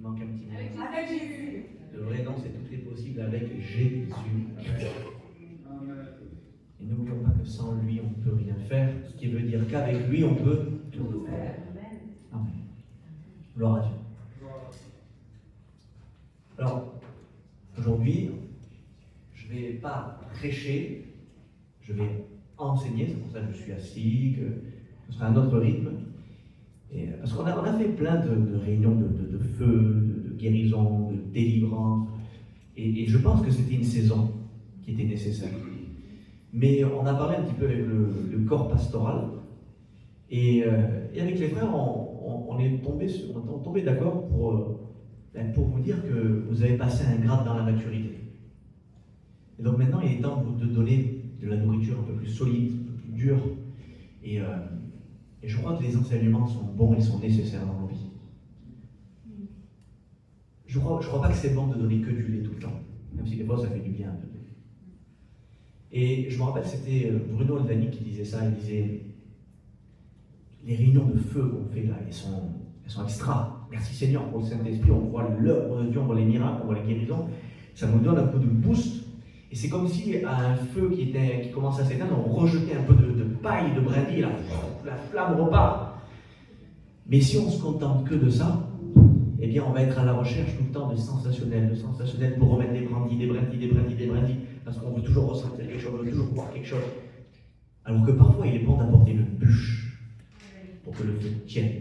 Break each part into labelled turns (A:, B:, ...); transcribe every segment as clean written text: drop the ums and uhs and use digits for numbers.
A: manque un petit mot.
B: Avec Jésus.
A: Le vrai nom, c'est tout est possible avec Jésus. Et n'oublions pas que sans lui, on ne peut rien faire, ce qui veut dire qu'avec lui, on peut tout faire. Amen. Gloire à Dieu. Alors, aujourd'hui, je ne vais pas prêcher, je vais enseigner, c'est pour ça que je suis assis, que ce sera un autre rythme. Et, parce qu'on a fait plein de réunions de feu, de guérison, de délivrance, et je pense que c'était une saison qui était nécessaire. Mais on a parlé un petit peu avec le corps pastoral, et avec les frères, on est tombé d'accord pour vous dire que vous avez passé un grade dans la maturité. Et donc maintenant, il est temps de donner de la nourriture un peu plus solide, un peu plus dure, et je crois que les enseignements sont bons et sont nécessaires dans nos vies. Je crois pas que c'est bon de donner que du lait tout le temps, même si des fois ça fait du bien un peu. Et je me rappelle, c'était Bruno Aldani qui disait ça, il disait les réunions de feu qu'on fait là, elles sont extra. Merci Seigneur pour le Saint-Esprit, on voit l'œuvre de Dieu, on voit les miracles, on voit les guérisons, ça nous donne un peu de boost. Et c'est comme si à un feu qui commence à s'éteindre, on rejetait un peu de paille, de brindille, la flamme repart. Mais si on ne se contente que de ça, eh bien on va être à la recherche tout le temps de sensationnel pour remettre des brindilles, parce qu'on veut toujours ressentir quelque chose, on veut toujours voir quelque chose. Alors que parfois il est bon d'apporter une bûche pour que le feu tienne.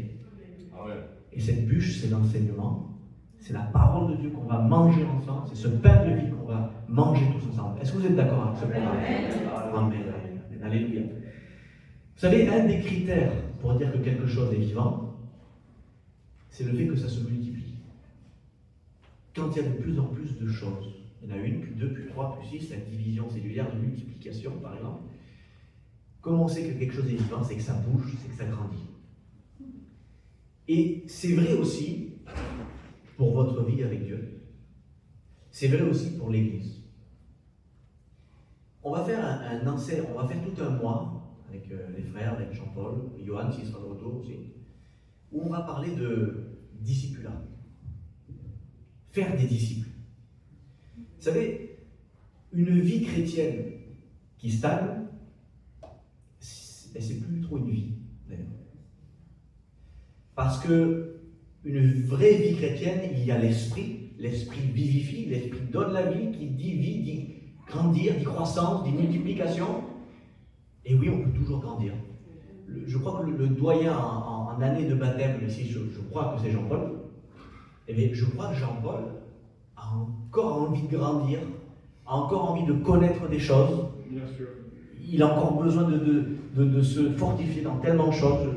A: Et cette bûche, c'est l'enseignement, c'est la parole de Dieu qu'on va manger ensemble, c'est ce pain de vie qu'on va manger tous ensemble. Est-ce que vous êtes d'accord avec ce programme? Amen. Alléluia. Vous savez, un des critères pour dire que quelque chose est vivant, c'est le fait que ça se multiplie. Quand il y a de plus en plus de choses, il y en a une, puis deux, puis trois, puis six, la division cellulaire de multiplication par exemple, comment on sait que quelque chose est vivant? C'est que ça bouge, c'est que ça grandit. Et c'est vrai aussi pour votre vie avec Dieu. C'est vrai aussi pour l'Église. On va faire on va faire tout un mois avec les frères, avec Jean-Paul, Johan s'il sera de retour aussi, où on va parler de discipulat. Faire des disciples. Vous savez, une vie chrétienne qui stagne, c'est plus trop une vie, d'ailleurs. Parce que une vraie vie chrétienne, il y a l'esprit vivifie, l'esprit donne la vie, qui dit vie, dit grandir, dit croissance, dit multiplication. Et oui, on peut toujours grandir. Je crois que le doyen en année de baptême, ici, je crois que c'est Jean-Paul, eh bien, je crois que Jean-Paul a encore envie de grandir, a encore envie de connaître des choses.
C: Bien sûr.
A: Il a encore besoin de se fortifier dans tellement de choses.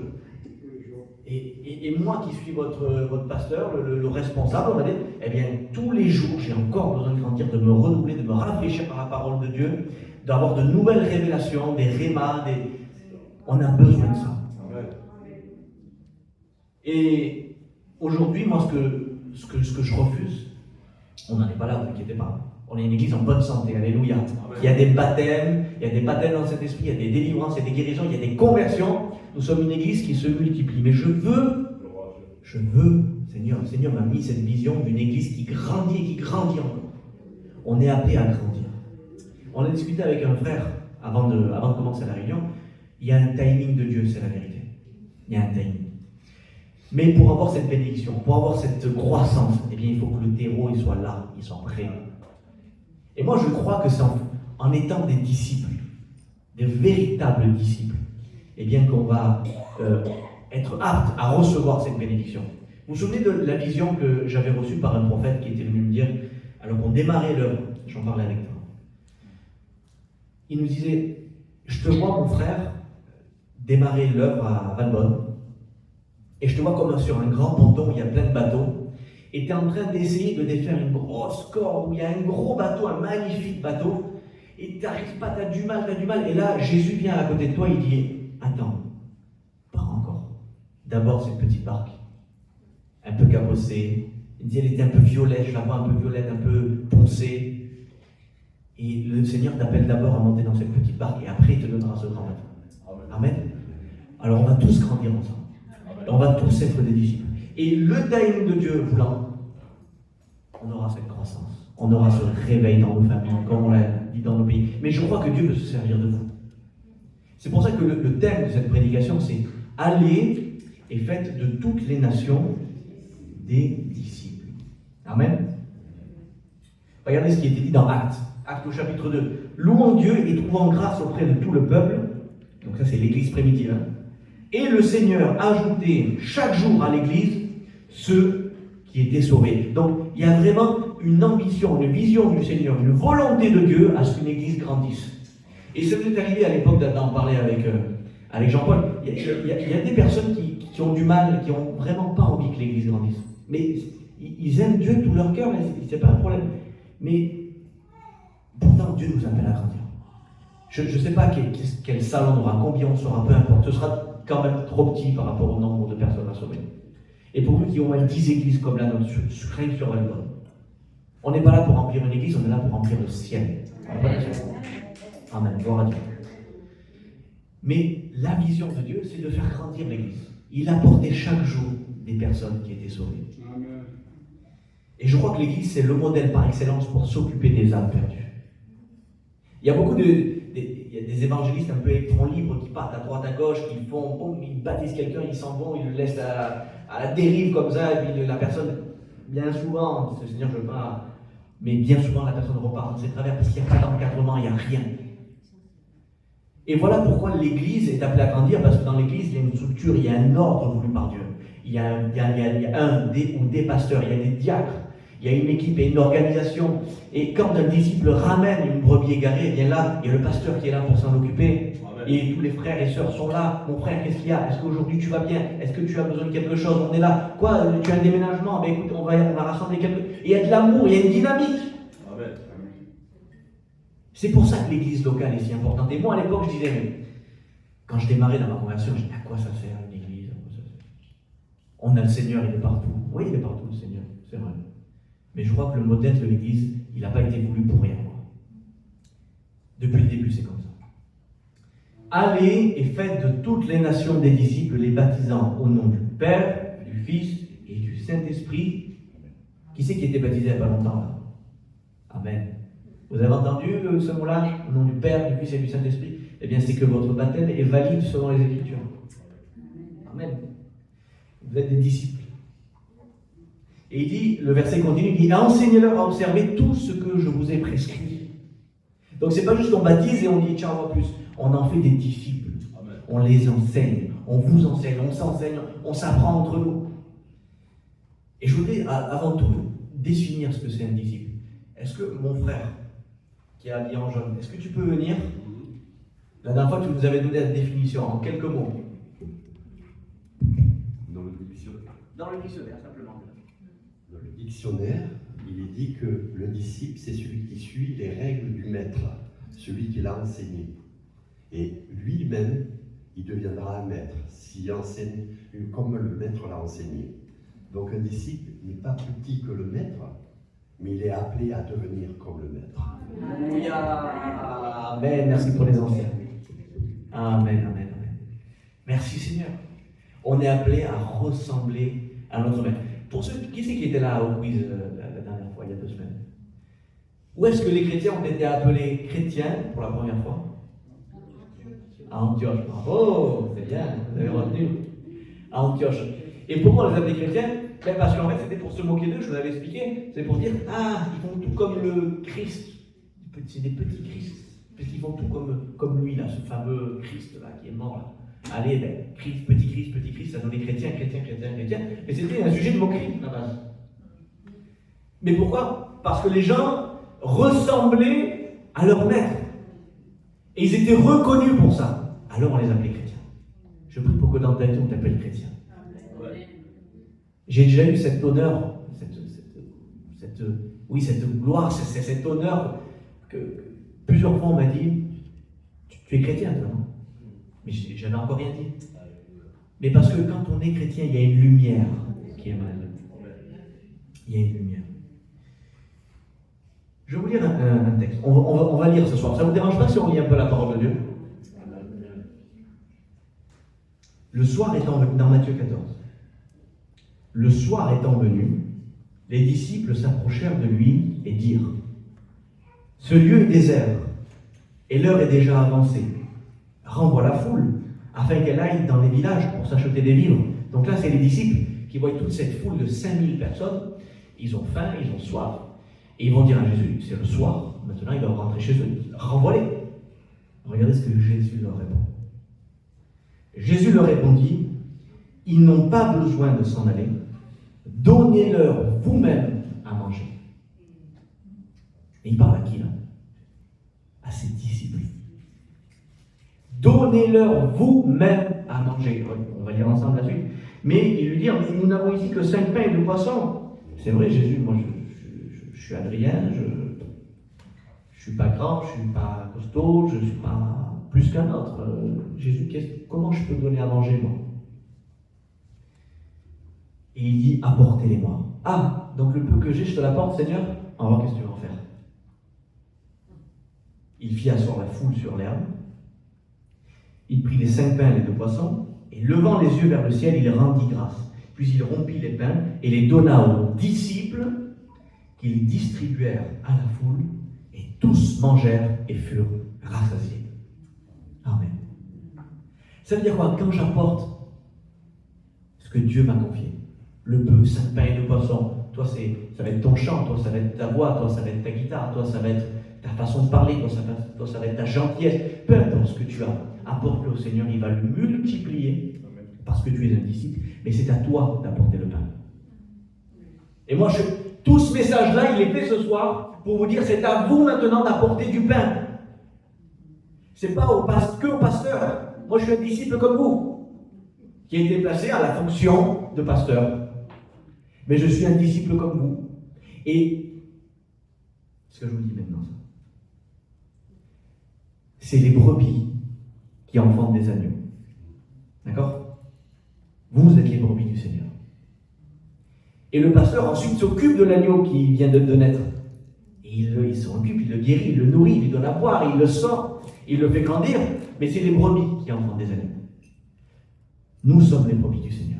A: Et moi qui suis votre pasteur, le responsable, on va dire, eh bien, tous les jours, j'ai encore besoin de grandir, de me renouveler, de me rafraîchir par la parole de Dieu, d'avoir de nouvelles révélations, des rémas, on a besoin de ça. Et aujourd'hui, moi, ce que je refuse, on n'en est pas là, ne vous inquiétez pas. On est une église en bonne santé, alléluia. Il y a des baptêmes dans cet esprit, il y a des délivrances, il y a des guérisons, il y a des conversions. Nous sommes une église qui se multiplie. Mais je veux, Seigneur m'a mis cette vision d'une église qui grandit et qui grandit encore. On est appelé à grandir. On a discuté avec un frère avant de commencer la réunion. Il y a un timing de Dieu, c'est la vérité. Il y a un timing. Mais pour avoir cette bénédiction, pour avoir cette croissance, eh bien, il faut que le terreau il soit là, il soit prêt. Et moi, je crois que c'est en étant des disciples, des véritables disciples, eh bien, qu'on va être apte à recevoir cette bénédiction. Vous vous souvenez de la vision que j'avais reçue par un prophète qui était venu me dire, alors qu'on démarrait l'œuvre, j'en parlais avec toi. Il nous disait, je te vois mon frère démarrer l'œuvre à Valbonne, et je te vois comme sur un grand ponton où il y a plein de bateaux, et tu es en train d'essayer de défaire une grosse corde où il y a un gros bateau, un magnifique bateau, et tu n'arrives pas, tu as du mal, et là Jésus vient à côté de toi, il dit, attends, pas encore. D'abord cette petite barque, un peu cabossée, il dit elle était un peu violette, je la vois un peu violette, un peu poncée, et le Seigneur t'appelle d'abord à monter dans cette petite barque, et après il te donnera ce grand bateau. Amen. Alors on va tous grandir ensemble. On va tous être des disciples. Et le timing de Dieu voulant, on aura cette croissance, on aura ce réveil dans nos familles, comme on l'a dit dans nos pays. Mais je crois que Dieu veut se servir de vous. C'est pour ça que le thème de cette prédication, c'est « Allez et faites de toutes les nations des disciples ». Amen. Regardez ce qui est dit dans Actes. Actes au chapitre 2. « Louons Dieu et trouvons grâce auprès de tout le peuple ». Donc ça, c'est l'église primitive. Et le Seigneur ajoutait chaque jour à l'église ceux qui étaient sauvés. Donc, il y a vraiment une ambition, une vision du Seigneur, une volonté de Dieu à ce qu'une église grandisse. Et ça nous est arrivé à l'époque d'en parler avec Jean-Paul. Il y a des personnes qui ont du mal, qui n'ont vraiment pas envie que l'église grandisse. Mais ils aiment Dieu de tout leur cœur, c'est pas un problème. Mais pourtant, Dieu nous appelle à grandir. Je ne sais pas quelle salle on aura, combien on sera, peu importe. Ce sera quand même trop petit par rapport au nombre de personnes à sauver. Et pour nous qui ont 10 églises comme la nôtre, rien sur la loi. On n'est pas là pour remplir une église, on est là pour remplir le ciel. Amen, gloire à Dieu. Mais la vision de Dieu, c'est de faire grandir l'église. Il apportait chaque jour des personnes qui étaient sauvées. Amen. Et je crois que l'église, c'est le modèle par excellence pour s'occuper des âmes perdues. Il y a beaucoup il y a des évangélistes un peu électrons libres qui partent à droite, à gauche, qui font, boum, ils baptisent quelqu'un, ils s'en vont, ils le laissent à la dérive comme ça, et puis la personne, bien souvent, Seigneur, je veux pas, mais bien souvent la personne repart dans ses travers parce qu'il n'y a pas d'encadrement, il n'y a rien. Et voilà pourquoi l'église est appelée à grandir, parce que dans l'église, il y a une structure, il y a un ordre voulu par Dieu. Il y a des pasteurs, il y a des diacres, il y a une équipe et une organisation. Et quand un disciple ramène une brebis égarée, eh bien là, il y a le pasteur qui est là pour s'en occuper. Amen. Et tous les frères et sœurs sont là. Mon frère, qu'est-ce qu'il y a? Est-ce qu'aujourd'hui tu vas bien? Est-ce que tu as besoin de quelque chose? On est là. Quoi? Tu as un déménagement? Ben écoute, on va rassembler quelques... Et il y a de l'amour, il y a une dynamique. Amen. C'est pour ça que l'église locale est si importante. Et moi, à l'époque, je disais, mais quand je démarrais dans ma conversion, je disais, à quoi ça sert une église? On a le Seigneur, il est partout. Oui, il est partout, le Seigneur, c'est vrai. Mais je crois que le modèle de l'église, il n'a pas été voulu pour rien. Depuis le début, c'est comme ça. Allez et faites de toutes les nations des disciples, les baptisant au nom du Père, du Fils et du Saint-Esprit. Qui c'est qui était baptisé il n'y a pas longtemps là? Amen. Vous avez entendu ce mot-là? Au nom du Père, du Fils et du Saint-Esprit? Eh bien, c'est que votre baptême est valide selon les Écritures. Amen. Vous êtes des disciples. Et il dit, le verset continue, il dit, enseignez-leur à observer tout ce que je vous ai prescrit. Donc c'est pas juste qu'on baptise et on dit, tiens, on va plus. On en fait des disciples. Amen. On les enseigne, on vous enseigne, on s'enseigne, on s'apprend entre nous. Et je voudrais avant tout définir ce que c'est un disciple. Est-ce que mon frère, qui est habillé en jaune, est-ce que tu peux venir? La dernière fois, tu nous avais donné la définition en quelques mots.
B: Dans le dictionnaire.
A: Dans le dictionnaire, simplement.
B: Dans le dictionnaire, il est dit que le disciple, c'est celui qui suit les règles du maître, celui qui l'a enseigné. Et lui-même, il deviendra un maître, s'il enseigne comme le maître l'a enseigné. Donc un disciple n'est pas plus petit que le maître, mais il est appelé à devenir comme le maître.
A: Alléluia. Amen. Merci pour les anciens. Amen, amen, amen. Merci Seigneur. On est appelé à ressembler à notre maître. Pour ceux qui étaient là au quiz la dernière fois, il y a 2 semaines, où est-ce que les chrétiens ont été appelés chrétiens pour la première fois? À Antioche. Bravo, c'est bien, vous avez retenu. À Antioche. Et pourquoi on les appelait chrétiens? Parce qu'en fait, c'était pour se moquer d'eux, je vous avais expliqué. C'est pour dire, ah, ils font tout comme le Christ. C'est des petits Christ. Parce qu'ils font tout comme lui, là, ce fameux Christ, là, qui est mort, là. Allez, ben, Christ, petit Christ, ça donnait chrétien. Et c'était un sujet de moquerie, à la base. Mais pourquoi? Parce que les gens ressemblaient à leur maître. Et ils étaient reconnus pour ça. Alors on les appelait chrétiens. Je prie pour que dans ta vie, on t'appelle chrétien. J'ai déjà eu cet honneur, cette gloire, cet honneur que plusieurs fois on m'a dit, tu es chrétien toi, non? Mais j'avais encore rien dit. Mais parce que quand on est chrétien, il y a une lumière qui émane. Il y a une lumière. Je vais vous lire un texte. On va lire ce soir. Ça ne vous dérange pas si on lit un peu la parole de Dieu? Le soir étant venu, dans Matthieu 14. Le soir étant venu, les disciples s'approchèrent de lui et dirent : ce lieu est désert, et l'heure est déjà avancée. Renvoie la foule, afin qu'elle aille dans les villages pour s'acheter des vivres. Donc là, c'est les disciples qui voient toute cette foule de 5000 personnes. Ils ont faim, ils ont soif. Et ils vont dire à Jésus, c'est le soir, maintenant ils doivent rentrer chez eux. Renvoie-les. Regardez ce que Jésus leur répond. Jésus leur répondit : ils n'ont pas besoin de s'en aller. Donnez-leur vous-même à manger. Et il parle à qui là ? À ses disciples. Donnez-leur vous-même à manger. On va lire ensemble la suite. Mais il lui dit : mais nous n'avons ici que 5 pains et 2 poissons. C'est vrai, Jésus, moi je suis Adrien, je ne suis pas grand, je ne suis pas costaud, je ne suis pas plus qu'un autre. Jésus, comment je peux donner à manger moi ? Et il dit : apportez-les-moi. Ah, donc le peu que j'ai, je te l'apporte, Seigneur ? On va voir qu'est-ce que tu vas en faire. Il fit asseoir la foule sur l'herbe. Il prit les 5 pains et les 2 poissons, et levant les yeux vers le ciel, il rendit grâce. Puis il rompit les pains et les donna aux disciples, qu'ils distribuèrent à la foule, et tous mangèrent et furent rassasiés. Amen. Ça veut dire quoi ? Quand j'apporte ce que Dieu m'a confié, le peu, 5 pains et 2 poissons, toi ça va être ton chant, toi ça va être ta voix, toi ça va être ta guitare, toi ça va être ta façon de parler, toi ça va être ta gentillesse, peu importe ce que tu as, apporte-le au Seigneur, il va le multiplier, parce que tu es un disciple, mais c'est à toi d'apporter le pain. Et moi, tout ce message-là, il est fait ce soir pour vous dire, c'est à vous maintenant d'apporter du pain. C'est pas que au pasteur. Moi, je suis un disciple comme vous, qui a été placé à la fonction de pasteur. Mais je suis un disciple comme vous. Et ce que je vous dis maintenant, c'est les brebis qui enfantent des agneaux. D'accord ? Vous êtes les brebis du Seigneur. Et le pasteur ensuite s'occupe de l'agneau qui vient de naître. Et il s'en occupe, il le guérit, il le nourrit, il lui donne à boire, il le sort, il le fait grandir. Mais c'est les brebis qui enfantent des agneaux. Nous sommes les brebis du Seigneur.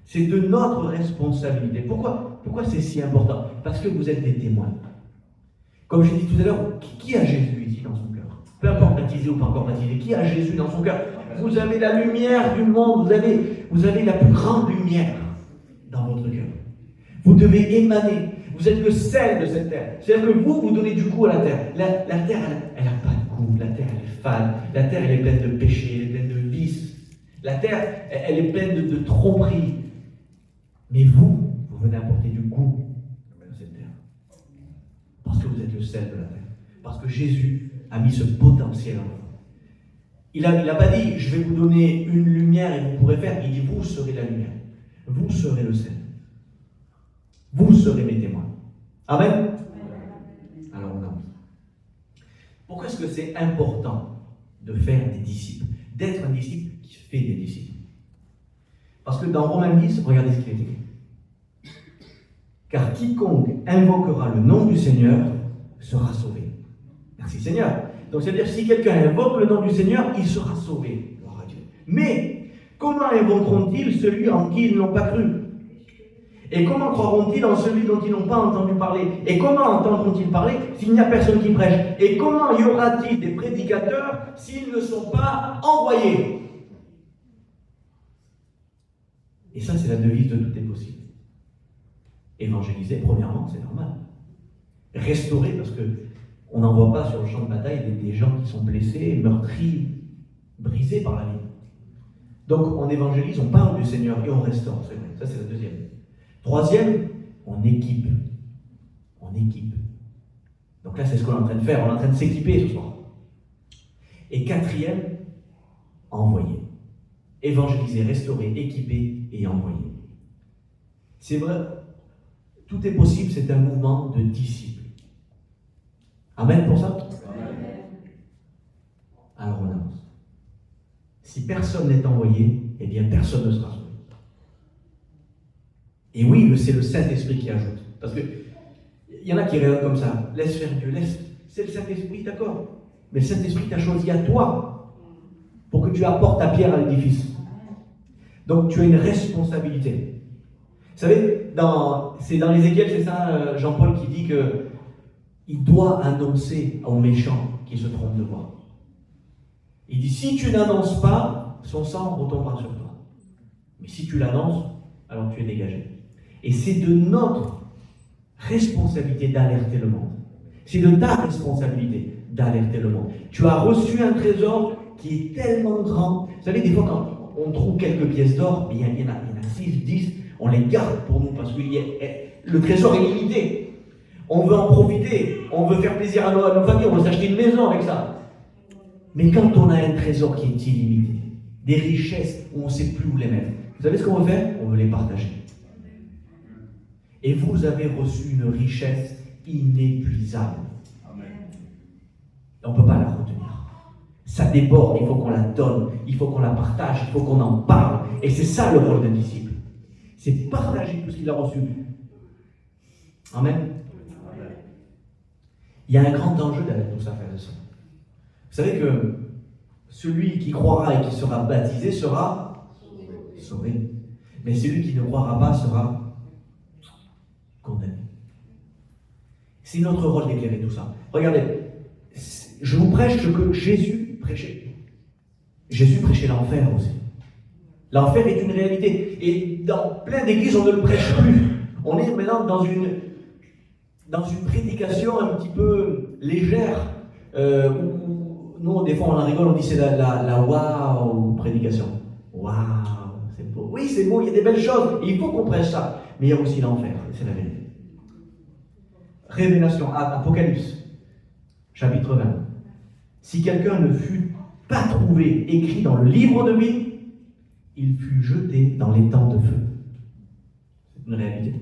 A: C'est de notre responsabilité. Pourquoi c'est si important ? Parce que vous êtes des témoins. Comme j'ai dit tout à l'heure, qui a Jésus ici dans son cœur ? Peu importe baptisé ou pas encore baptisé, qui a Jésus dans son cœur ? Vous avez la lumière du monde, vous avez la plus grande lumière dans votre cœur. Vous devez émaner. Vous êtes le sel de cette terre. C'est-à-dire que vous donnez du goût à la terre. La terre, elle n'a pas de goût. La terre, elle est fade. La terre, elle est pleine de péchés, elle est pleine de vices. La terre, elle est pleine de tromperies. Mais vous venez apporter du goût à cette terre. Parce que vous êtes le sel de la terre. Parce que Jésus a mis ce potentiel en vous. Il n'a pas dit, je vais vous donner une lumière et vous pourrez faire. Il dit, vous serez la lumière. Vous serez le sel. Vous serez mes témoins. Amen. Alors on avance. Pourquoi est-ce que c'est important de faire des disciples, d'être un disciple qui fait des disciples? Parce que dans Romains 10, regardez ce qu'il est écrit. Car quiconque invoquera le nom du Seigneur sera sauvé. Merci Seigneur. Donc c'est-à-dire si quelqu'un invoque le nom du Seigneur, il sera sauvé. Gloire à Dieu. Mais comment invoqueront-ils celui en qui ils n'ont pas cru? Et comment croiront-ils en celui dont ils n'ont pas entendu parler? Et comment entendront-ils parler s'il n'y a personne qui prêche? Et comment y aura-t-il des prédicateurs s'ils ne sont pas envoyés? Et ça, c'est la devise de tout est possible. Évangéliser, premièrement, c'est normal. Restaurer, parce qu'on n'en voit pas sur le champ de bataille des gens qui sont blessés, meurtris, brisés par la vie. Donc, on évangélise, on parle du Seigneur et on restaure, c'est vrai. Ça, c'est la deuxième. Troisième, on équipe. On équipe. Donc là, c'est ce qu'on est en train de faire. On est en train de s'équiper ce soir. Et quatrième, envoyer. Évangéliser, restaurer, équiper et envoyer. C'est vrai, tout est possible, c'est un mouvement de disciples. Amen pour ça? Amen. Alors on avance. Si personne n'est envoyé, eh bien personne ne sera sauvé. Et oui, c'est le Saint-Esprit qui ajoute. Parce qu'il y en a qui raisonnent comme ça. Laisse faire Dieu, c'est le Saint-Esprit, d'accord. Mais le Saint-Esprit t'a choisi à toi pour que tu apportes ta pierre à l'édifice. Donc tu as une responsabilité. Vous savez, c'est dans l'Ézéchiel, c'est ça, Jean-Paul qui dit que il doit annoncer aux méchants qui se trompent de voie. Il dit, si tu n'annonces pas, son sang retombera sur toi. Mais si tu l'annonces, alors tu es dégagé. Et c'est de notre responsabilité d'alerter le monde. C'est de ta responsabilité d'alerter le monde. Tu as reçu un trésor qui est tellement grand. Vous savez, des fois, quand on trouve quelques pièces d'or, il y en a 6, 10, on les garde pour nous parce que le trésor est limité. On veut en profiter, on veut faire plaisir à nos familles, on veut s'acheter une maison avec ça. Mais quand on a un trésor qui est illimité, des richesses où on ne sait plus où les mettre, vous savez ce qu'on veut faire? On veut les partager. Et vous avez reçu une richesse inépuisable. Et on ne peut pas la retenir. Ça déborde, il faut qu'on la donne, il faut qu'on la partage, il faut qu'on en parle. Et c'est ça le rôle d'un disciple. C'est partager tout ce qu'il a reçu. Amen. Il y a un grand enjeu derrière tout ça, frères et sœurs. Vous savez que celui qui croira et qui sera baptisé sera sauvé. Mais celui qui ne croira pas sera condamné. C'est notre rôle d'éclairer tout ça. Regardez, je vous prêche ce que Jésus prêchait. Jésus prêchait l'enfer aussi. L'enfer est une réalité. Et dans plein d'églises, on ne le prêche plus. On est maintenant dans une prédication un petit peu légère. Où nous, des fois, on en rigole, on dit c'est la waouh prédication. Waouh, c'est beau. Oui, c'est beau, il y a des belles choses. Et il faut qu'on prêche ça. Mais il y a aussi l'enfer, c'est la vérité. Révélation, Apocalypse, chapitre 20. Si quelqu'un ne fut pas trouvé écrit dans le livre de vie, il fut jeté dans les temps de feu. C'est une réalité.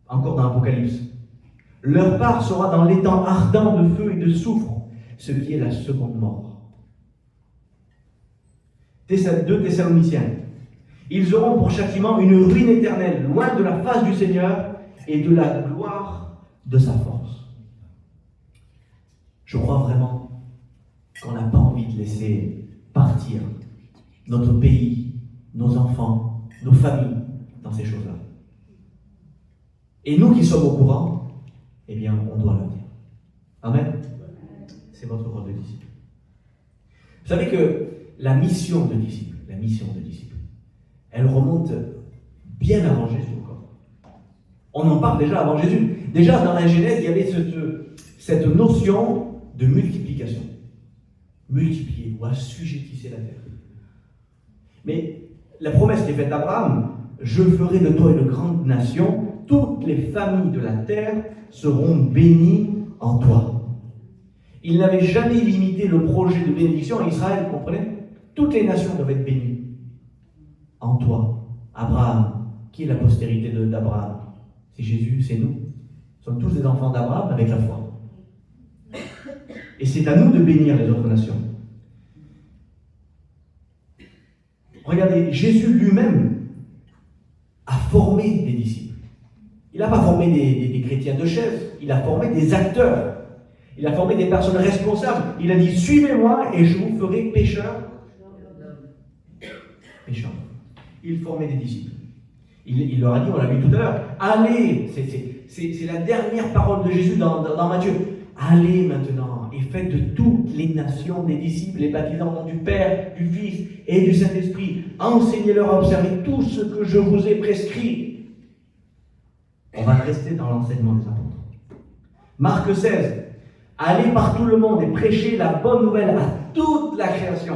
A: Encore dans Apocalypse. Leur part sera dans l'étang ardent de feu et de soufre, ce qui est la seconde mort. 2 Thessaloniciens. Ils auront pour châtiment une ruine éternelle, loin de la face du Seigneur et de la gloire de sa force. Je crois vraiment qu'on n'a pas envie de laisser partir notre pays, nos enfants, nos familles dans ces choses-là. Et nous qui sommes au courant, eh bien, on doit le dire. Amen. C'est votre rôle de disciple. Vous savez que la mission de disciple, elle remonte bien avant Jésus encore. On en parle déjà avant Jésus. Déjà dans la Genèse, il y avait cette notion de multiplication. Multiplier ou assujettisser la terre. Mais la promesse qui est faite à Abraham, je ferai de toi une grande nation, toutes les familles de la terre seront bénies en toi. Il n'avait jamais limité le projet de bénédiction à Israël, vous comprenez? Toutes les nations doivent être bénies en toi. Abraham, qui est la postérité d'Abraham? C'est Jésus, c'est nous. Nous sommes tous des enfants d'Abraham avec la foi. Et c'est à nous de bénir les autres nations. Regardez, Jésus lui-même a formé des disciples. Il n'a pas formé des chrétiens de chaise, il a formé des acteurs. Il a formé des personnes responsables. Il a dit, suivez-moi et je vous ferai pécheurs. Pécheurs. Il formait des disciples. Il leur a dit, on l'a vu tout à l'heure, allez, c'est la dernière parole de Jésus dans Matthieu. Allez maintenant et faites de toutes les nations des disciples, les baptisant au nom du Père, du Fils et du Saint-Esprit. Enseignez-leur à observer tout ce que je vous ai prescrit. On va rester dans l'enseignement des apôtres. Marc 16. Allez par tout le monde et prêchez la bonne nouvelle à toute la création.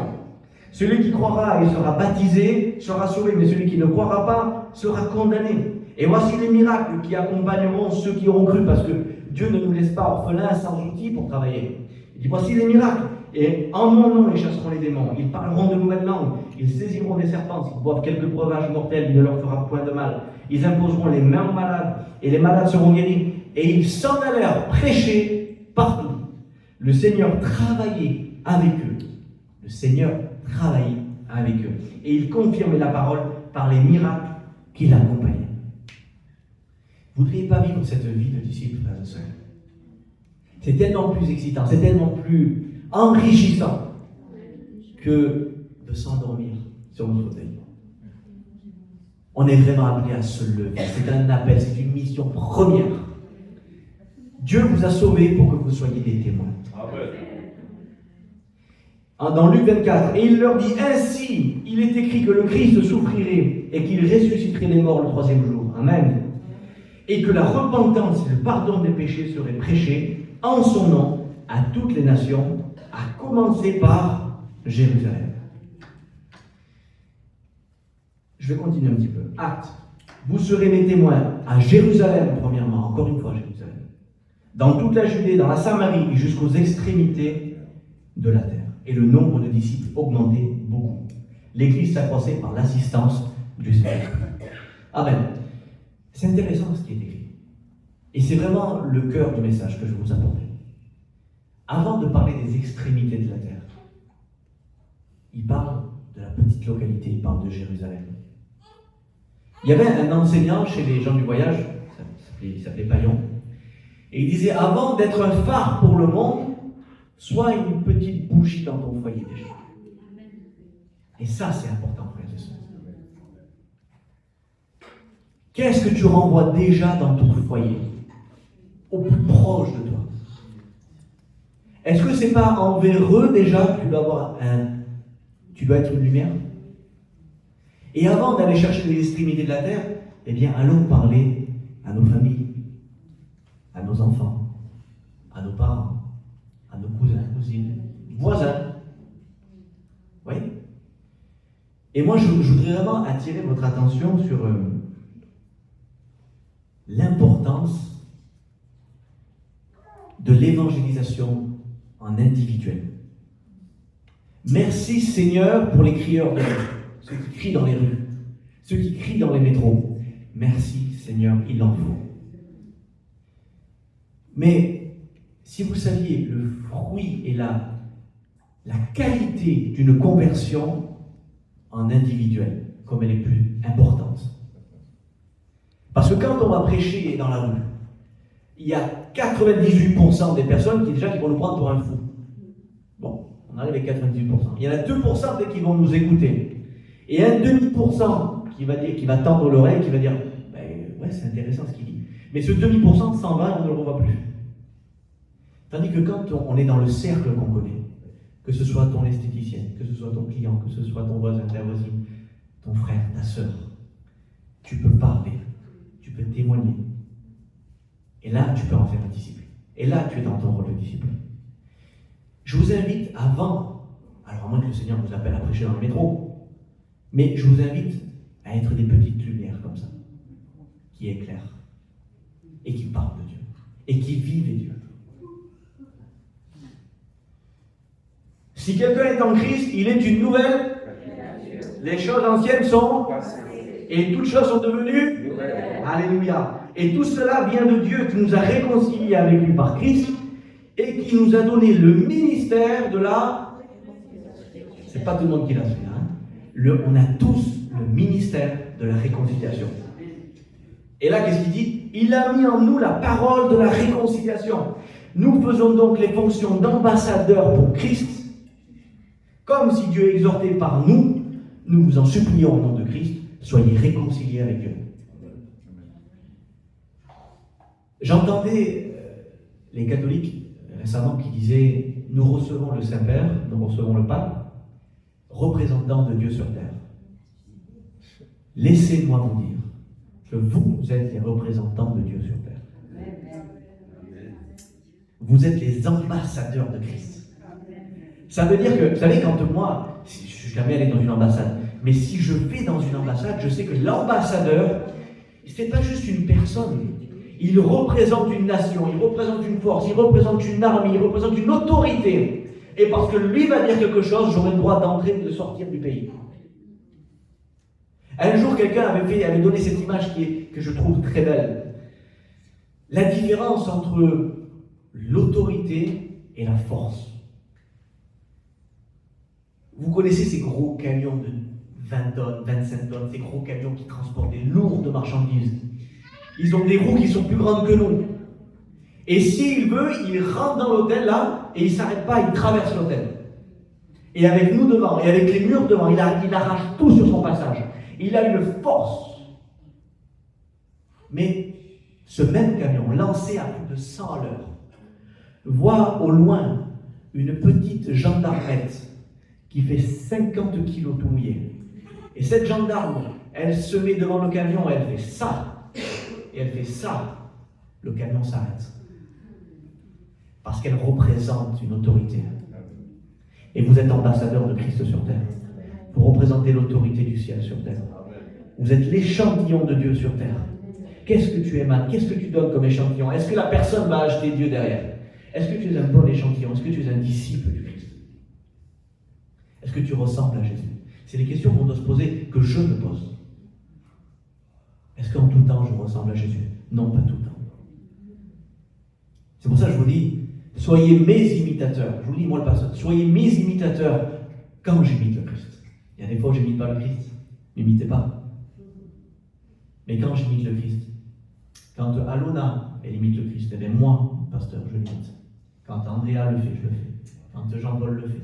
A: Celui qui croira et sera baptisé sera sauvé, mais celui qui ne croira pas sera condamné. Et voici les miracles qui accompagneront ceux qui auront cru, parce que Dieu ne nous laisse pas orphelins sans outils pour travailler. Il dit, voici les miracles. Et en mon nom, ils chasseront les démons. Ils parleront de nouvelles langues. Ils saisiront des serpents. S'ils boivent quelques breuvages mortels, il ne leur fera point de mal. Ils imposeront les mains aux malades, et les malades seront guéris. Et ils s'en allèrent prêcher partout. Le Seigneur travaillait avec eux. Le Seigneur travaillait avec eux. Et il confirmait la parole par les miracles qui l'accompagnaient. Vous ne voudriez pas vivre cette vie de disciple, frères et sœurs? C'est tellement plus excitant, c'est tellement plus enrichissant que de s'endormir sur notre fauteuil. On est vraiment appelé à se lever. C'est un appel, c'est une mission première. Dieu vous a sauvés pour que vous soyez des témoins. Dans Luc 24, et il leur dit, ainsi, il est écrit que le Christ souffrirait et qu'il ressusciterait les morts le 3e jour. Amen. Et que la repentance et le pardon des péchés seraient prêchés en son nom à toutes les nations, à commencer par Jérusalem. Je vais continuer un petit peu. Actes. Vous serez mes témoins à Jérusalem, premièrement, encore une fois Jérusalem, dans toute la Judée, dans la Samarie et jusqu'aux extrémités de la terre. Et le nombre de disciples augmentait beaucoup. L'Église s'accroissait par l'assistance du Seigneur. Amen. C'est intéressant ce qui est écrit. Et c'est vraiment le cœur du message que je vais vous apporter. Avant de parler des extrémités de la terre, il parle de la petite localité, il parle de Jérusalem. Il y avait un enseignant chez les gens du voyage, il s'appelait Paillon, et il disait, avant d'être un phare pour le monde, sois une petite bougie dans ton foyer déjà. Et ça, c'est important, frères et sœurs. Qu'est-ce que tu renvoies déjà dans ton foyer, au plus proche de toi? Est-ce que c'est pas envers eux déjà que tu dois être une lumière? Et avant d'aller chercher les extrémités de la terre, eh bien, allons parler à nos familles, à nos enfants, à nos parents, à nos cousins, cousines, voisins. Oui? Et moi, je voudrais vraiment attirer votre attention sur l'importance de l'évangélisation en individuel. Merci Seigneur pour les crieurs de rue, ceux qui crient dans les rues, ceux qui crient dans les métros. Merci Seigneur, il en faut. Mais si vous saviez le fruit et la qualité d'une conversion en individuel, comme elle est plus importante. Parce que quand on va prêcher dans la rue, il y a 98% des personnes qui vont nous prendre pour un fou. Bon, on arrive avec 98%. Il y en a 2% qui vont nous écouter. Et un demi% qui va tendre l'oreille, qui va dire ouais, c'est intéressant ce qu'il dit. Mais ce demi% s'en va et on ne le revoit plus. Tandis que quand on est dans le cercle qu'on connaît, que ce soit ton esthéticienne, que ce soit ton client, que ce soit ton voisin, ta voisine, ton frère, ta sœur, tu peux parler, tu peux témoigner. Et là, tu peux en faire un disciple. Et là, tu es dans ton rôle de disciple. Je vous invite alors à moins que le Seigneur vous appelle à prêcher dans le métro, mais je vous invite à être des petites lumières comme ça, qui éclairent, et qui parlent de Dieu, et qui vivent Dieu. Si quelqu'un est en Christ, il est une nouvelle. Les choses anciennes sont et toutes choses sont devenues. Alléluia. Et tout cela vient de Dieu qui nous a réconciliés avec lui par Christ et qui nous a donné le ministère de la... C'est pas tout le monde qui l'a fait. On a tous le ministère de la réconciliation. Et là, qu'est-ce qu'il dit? Il a mis en nous la parole de la réconciliation. Nous faisons donc les fonctions d'ambassadeurs pour Christ. Comme si Dieu exhortait par nous, nous vous en supplions au nom de Christ, soyez réconciliés avec Dieu. J'entendais les catholiques récemment qui disaient, nous recevons le Saint-Père, nous recevons le Pape, représentant de Dieu sur terre. Laissez-moi vous dire que vous êtes les représentants de Dieu sur terre. Vous êtes les ambassadeurs de Christ. Ça veut dire que, vous savez, quand moi, je ne suis jamais allé dans une ambassade, mais si je vais dans une ambassade, je sais que l'ambassadeur, ce n'est pas juste une personne. Il représente une nation, il représente une force, il représente une armée, il représente une autorité. Et parce que lui va dire quelque chose, j'aurai le droit d'entrer et de sortir du pays. Un jour, quelqu'un avait donné cette image que je trouve très belle. La différence entre l'autorité et la force. Vous connaissez ces gros camions de 20 tonnes, 25 tonnes, ces gros camions qui transportent des lourdes marchandises. Ils ont des roues qui sont plus grandes que nous. Et s'il veut, il rentre dans l'hôtel là, et il ne s'arrête pas, il traverse l'hôtel. Et avec nous devant, et avec les murs devant, il arrache tout sur son passage. Il a une force. Mais ce même camion, lancé à plus de 100 à l'heure, voit au loin une petite gendarmette qui fait 50 kilos tout mouillé. Et cette gendarme, elle se met devant le camion, elle fait ça, et elle fait ça. Le camion s'arrête. Parce qu'elle représente une autorité. Et vous êtes ambassadeur de Christ sur terre. Vous représentez l'autorité du ciel sur terre. Vous êtes l'échantillon de Dieu sur terre. Qu'est-ce que tu émanes? Qu'est-ce que tu donnes comme échantillon? Est-ce que la personne va acheter Dieu derrière? Est-ce que tu es un bon échantillon? Est-ce que tu es un disciple du Christ? Est-ce que tu ressembles à Jésus? C'est les questions qu'on doit se poser, que je me pose. Est-ce qu'en tout temps je ressemble à Jésus? Non, pas tout le temps. C'est pour ça que je vous dis, soyez mes imitateurs. Je vous dis, moi le pasteur, soyez mes imitateurs quand j'imite le Christ. Il y a des fois où je n'imite pas le Christ. N'imitez pas. Mais quand j'imite le Christ, quand Alona, elle imite le Christ, eh bien moi, pasteur, je l'imite. Quand Andrea le fait, je le fais. Quand Jean-Paul le fait.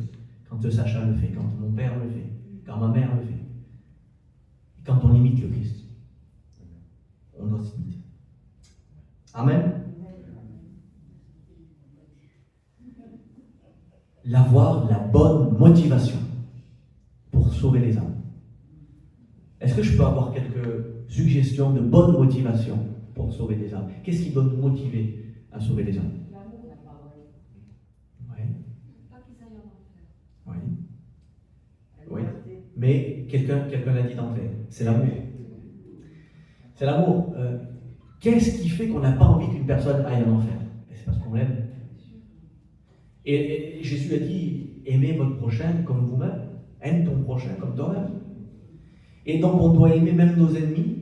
A: Quand Sacha le fait. Quand mon père le fait. Quand ma mère le fait. Et quand on imite le Christ, on doit s'imiter. Amen. L'avoir la bonne motivation pour sauver les âmes. Est-ce que je peux avoir quelques suggestions de bonne motivation pour sauver des âmes? Qu'est-ce qui doit nous motiver à sauver les âmes?
C: L'amour, la parole.
A: Oui.
C: Pas qu'ils aillent en
A: Oui.
C: enfer.
A: Oui. Mais quelqu'un l'a dit d'entrée, c'est l'amour. C'est l'amour. Qu'est-ce qui fait qu'on n'a pas envie qu'une personne aille en enfer? C'est parce qu'on l'aime. Et Jésus a dit, aimez votre prochain comme vous-même. Aime ton prochain comme toi-même. Et donc on doit aimer même nos ennemis.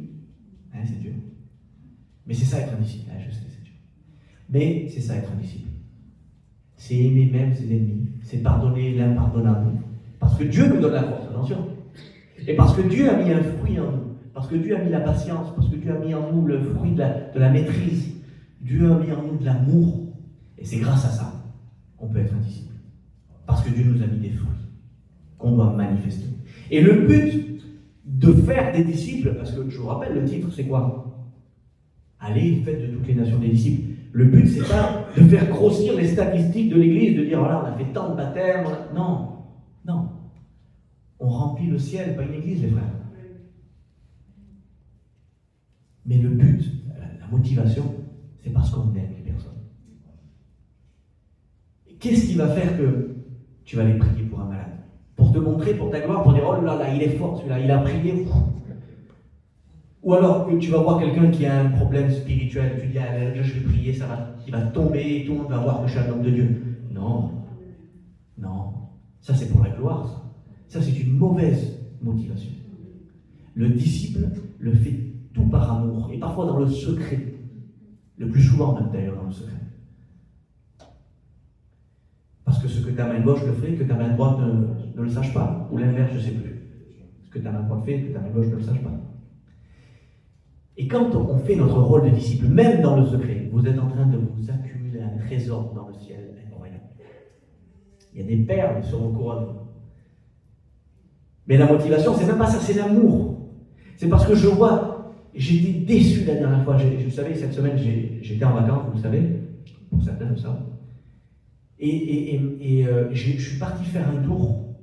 A: C'est dur. Mais c'est ça être un disciple. Je sais, c'est dur. Mais c'est ça être un disciple. C'est aimer même ses ennemis. C'est pardonner l'impardonnable. Parce que Dieu nous donne la force, attention. Et parce que Dieu a mis un fruit en nous. Parce que Dieu a mis la patience. Parce que Dieu a mis en nous le fruit de la maîtrise. Dieu a mis en nous de l'amour. Et c'est grâce à ça qu'on peut être un disciple. Parce que Dieu nous a mis des fruits qu'on doit manifester. Et le but de faire des disciples, parce que je vous rappelle, le titre c'est quoi? Allez, faites de toutes les nations des disciples. Le but c'est pas de faire grossir les statistiques de l'Église, de dire voilà, on a fait tant de baptêmes. Non, non. On remplit le ciel, pas une Église, les frères. Mais le but, la motivation, c'est parce qu'on aime les personnes. Qu'est-ce qui va faire que tu vas aller prier pour un malade? Pour te montrer, pour ta gloire, pour dire oh là là, il est fort celui-là, il a prié. Ou alors que tu vas voir quelqu'un qui a un problème spirituel, tu dis ah, je vais prier, il va tomber et tout le monde va voir que je suis un homme de Dieu. Non, non, ça c'est pour la gloire, ça c'est une mauvaise motivation. Le disciple le fait tout par amour et parfois dans le secret, le plus souvent même d'ailleurs dans le secret. Parce que ce que ta main gauche le fait, que ta main droite ne le sache pas. Ou l'inverse, je ne sais plus. Ce que ta main droite fait, que ta main gauche ne le sache pas. Et quand on fait notre rôle de disciple, même dans le secret, vous êtes en train de vous accumuler un trésor dans le ciel incroyable. Il y a des perles sur vos couronnes. Mais la motivation, c'est même pas ça, c'est l'amour. C'est parce que je vois, j'étais déçu la dernière fois. Vous savez, cette semaine, j'étais en vacances, vous le savez, pour certains, ça. Et je suis parti faire un tour.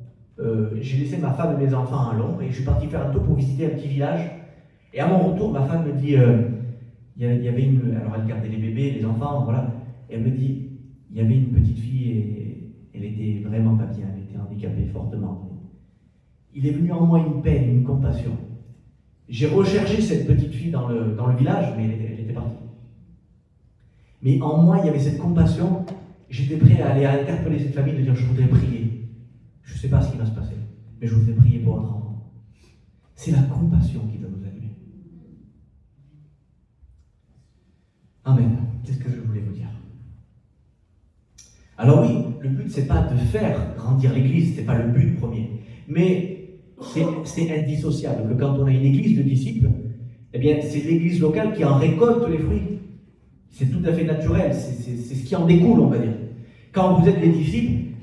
A: J'ai laissé ma femme et mes enfants à Londres et je suis parti faire un tour pour visiter un petit village. Et à mon retour, ma femme me dit, il y avait une, alors elle gardait les bébés, les enfants, voilà. Et elle me dit, il y avait une petite fille et elle était vraiment pas bien, elle était handicapée fortement. Il est venu en moi une peine, une compassion. J'ai recherché cette petite fille dans le village, mais elle était partie. Mais en moi, il y avait cette compassion. J'étais prêt à aller interpeller cette famille, de dire je voudrais prier. Je ne sais pas ce qui va se passer, mais je voudrais prier pour votre enfant. C'est la compassion qui doit nous animer. Amen. Qu'est-ce que je voulais vous dire? Alors oui, le but c'est pas de faire grandir l'Église, c'est pas le but premier. Mais c'est indissociable que quand on a une Église de disciples, eh bien c'est l'Église locale qui en récolte les fruits. C'est tout à fait naturel, c'est ce qui en découle, on va dire. Quand vous êtes des disciples,